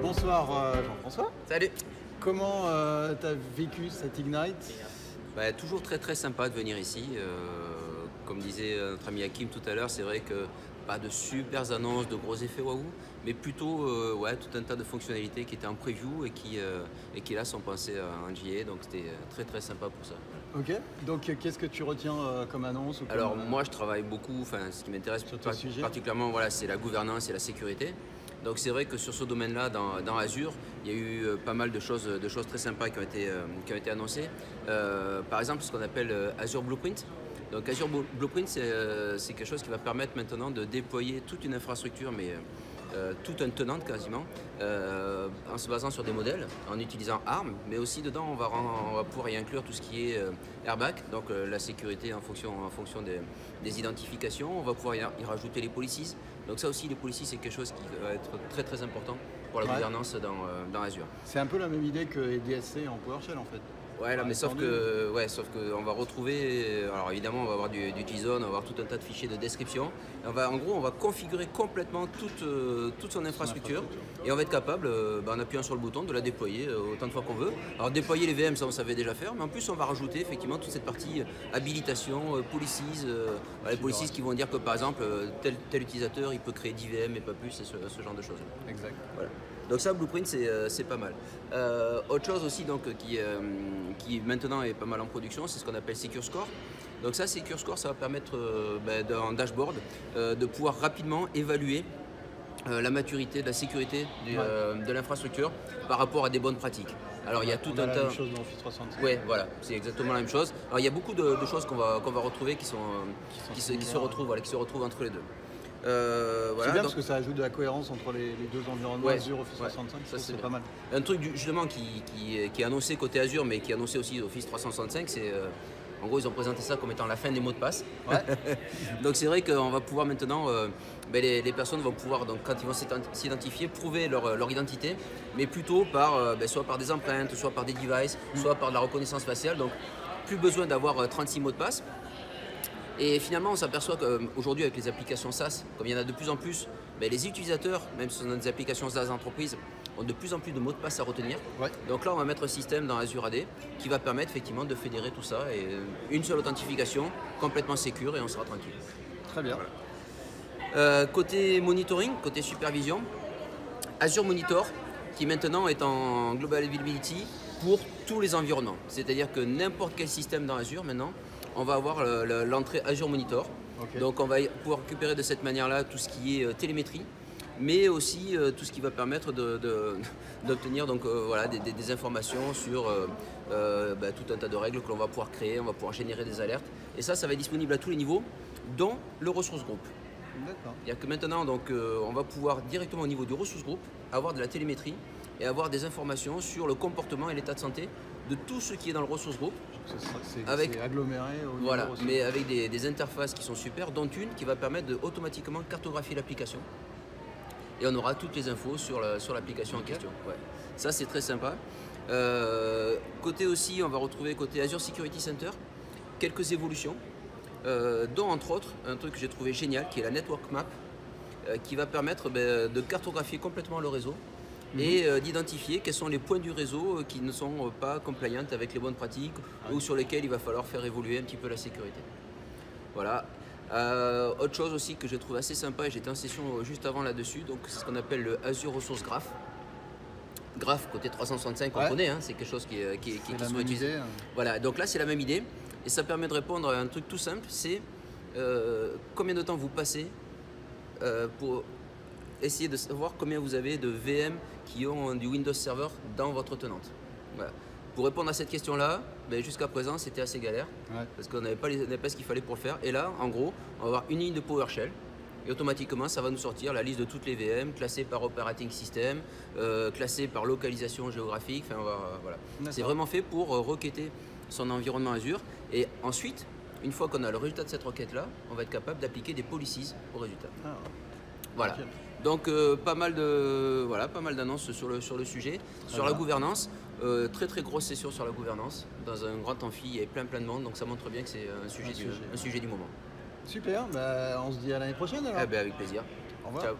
Bonsoir Jean-François. Salut. Comment tu as vécu cet Ignite? Toujours très sympa de venir ici. Comme disait notre ami Hakim tout à l'heure, c'est vrai que pas de super annonces, de gros effets waouh, mais plutôt tout un tas de fonctionnalités qui étaient en preview et qui là sont pensées en JA, donc c'était très sympa pour ça. Ok, donc qu'est-ce que tu retiens comme annonce ou comme, Alors moi je travaille beaucoup, ce qui m'intéresse particulièrement c'est la gouvernance et la sécurité. Donc c'est vrai que sur ce domaine-là, dans Azure, il y a eu pas mal de choses très sympas qui ont été annoncées. Par exemple, ce qu'on appelle Azure Blueprint. Donc Azure Blueprint, c'est quelque chose qui va permettre maintenant de déployer toute une infrastructure, mais toute un tenant quasiment, en se basant sur des modèles, en utilisant ARM, mais aussi dedans on va pouvoir y inclure tout ce qui est airbag, donc la sécurité en fonction des identifications. On va pouvoir y rajouter les policies. Donc ça aussi, les policies, c'est quelque chose qui va être très important pour la gouvernance dans Azure. C'est un peu la même idée que DSC en PowerShell en fait. Ouais, là, mais sauf qu'on va retrouver, alors évidemment on va avoir du JSON, on va avoir tout un tas de fichiers de description. En gros, on va configurer complètement toute son infrastructure et on va être capable, en appuyant sur le bouton, de la déployer autant de fois qu'on veut. Alors déployer les VM, ça on savait déjà faire, mais en plus on va rajouter effectivement toute cette partie habilitation, policies, les policies qui vont dire que par exemple tel utilisateur il peut créer 10 VM et pas plus, et ce genre de choses. Exact. Voilà. Donc ça, Blueprint, c'est pas mal. Autre chose aussi donc, qui maintenant est pas mal en production, c'est ce qu'on appelle Secure Score. Donc ça, Secure Score, ça va permettre dans dashboard de pouvoir rapidement évaluer la maturité, la sécurité de l'infrastructure par rapport à des bonnes pratiques. Alors il y a tout un tas. La même chose dans Office 365. Oui, voilà, c'est exactement la même chose. Alors il y a beaucoup de choses qu'on va retrouver qui se retrouvent entre les deux. C'est bien parce que ça ajoute de la cohérence entre les deux environnements, Azure, Office 365, ça c'est pas mal. Un truc justement qui est annoncé côté Azure, mais qui est annoncé aussi Office 365, c'est en gros ils ont présenté ça comme étant la fin des mots de passe. Ouais. Donc c'est vrai qu'on va pouvoir maintenant, les personnes vont pouvoir, donc, quand ils vont s'identifier, prouver leur identité, mais plutôt soit par des empreintes, soit par des devices, soit par de la reconnaissance faciale. Donc plus besoin d'avoir 36 mots de passe. Et finalement, on s'aperçoit qu'aujourd'hui, avec les applications SaaS, comme il y en a de plus en plus, les utilisateurs, même si on a des applications SaaS d'entreprise, ont de plus en plus de mots de passe à retenir. Ouais. Donc là, on va mettre un système dans Azure AD qui va permettre effectivement de fédérer tout ça et une seule authentification complètement sécure et on sera tranquille. Très bien. Voilà. Côté monitoring, côté supervision, Azure Monitor qui maintenant est en global availability pour tous les environnements. C'est-à-dire que n'importe quel système dans Azure maintenant, on va avoir l'entrée Azure Monitor. Okay. Donc on va pouvoir récupérer de cette manière-là tout ce qui est télémétrie, mais aussi tout ce qui va permettre d'obtenir des informations sur tout un tas de règles que l'on va pouvoir créer, on va pouvoir générer des alertes. Et ça va être disponible à tous les niveaux, dont le ressource group. C'est-à-dire que maintenant, on va pouvoir directement au niveau du ressource group avoir de la télémétrie et avoir des informations sur le comportement et l'état de santé de tout ce qui est dans le ressource group. C'est aggloméré au niveau mais avec des interfaces qui sont super, dont une qui va permettre de automatiquement cartographier l'application. Et on aura toutes les infos sur l'application en question. Ouais. Ça, c'est très sympa. Côté aussi, on va retrouver côté Azure Security Center quelques évolutions, dont entre autres un truc que j'ai trouvé génial, qui est la Network Map, qui va permettre de cartographier complètement le réseau et d'identifier quels sont les points du réseau qui ne sont pas compliant avec les bonnes pratiques ou sur lesquels il va falloir faire évoluer un petit peu la sécurité. Voilà. Autre chose aussi que j'ai trouvé assez sympa, et j'étais en session juste avant là-dessus, donc c'est ce qu'on appelle le Azure Resource Graph. Graph côté 365, on connaît, c'est quelque chose qui se utilisé. Voilà, donc là c'est la même idée et ça permet de répondre à un truc tout simple, c'est combien de temps vous passez pour essayer de savoir combien vous avez de VM qui ont du Windows Server dans votre tenante. Voilà. Pour répondre à cette question-là, jusqu'à présent, c'était assez galère parce qu'on n'avait pas ce qu'il fallait pour le faire. Et là, en gros, on va avoir une ligne de PowerShell et automatiquement, ça va nous sortir la liste de toutes les VM classées par operating system, classées par localisation géographique. Enfin, voilà. C'est vraiment fait pour requêter son environnement Azure. Et ensuite, une fois qu'on a le résultat de cette requête-là, on va être capable d'appliquer des policies au résultat. Voilà. Okay. Donc pas mal d'annonces sur le sujet, sur la gouvernance. Très grosse session sur la gouvernance dans un grand amphi, il y avait plein de monde, donc ça montre bien que c'est un sujet du moment. Super, on se dit à l'année prochaine alors. Avec plaisir. Au revoir. Ciao.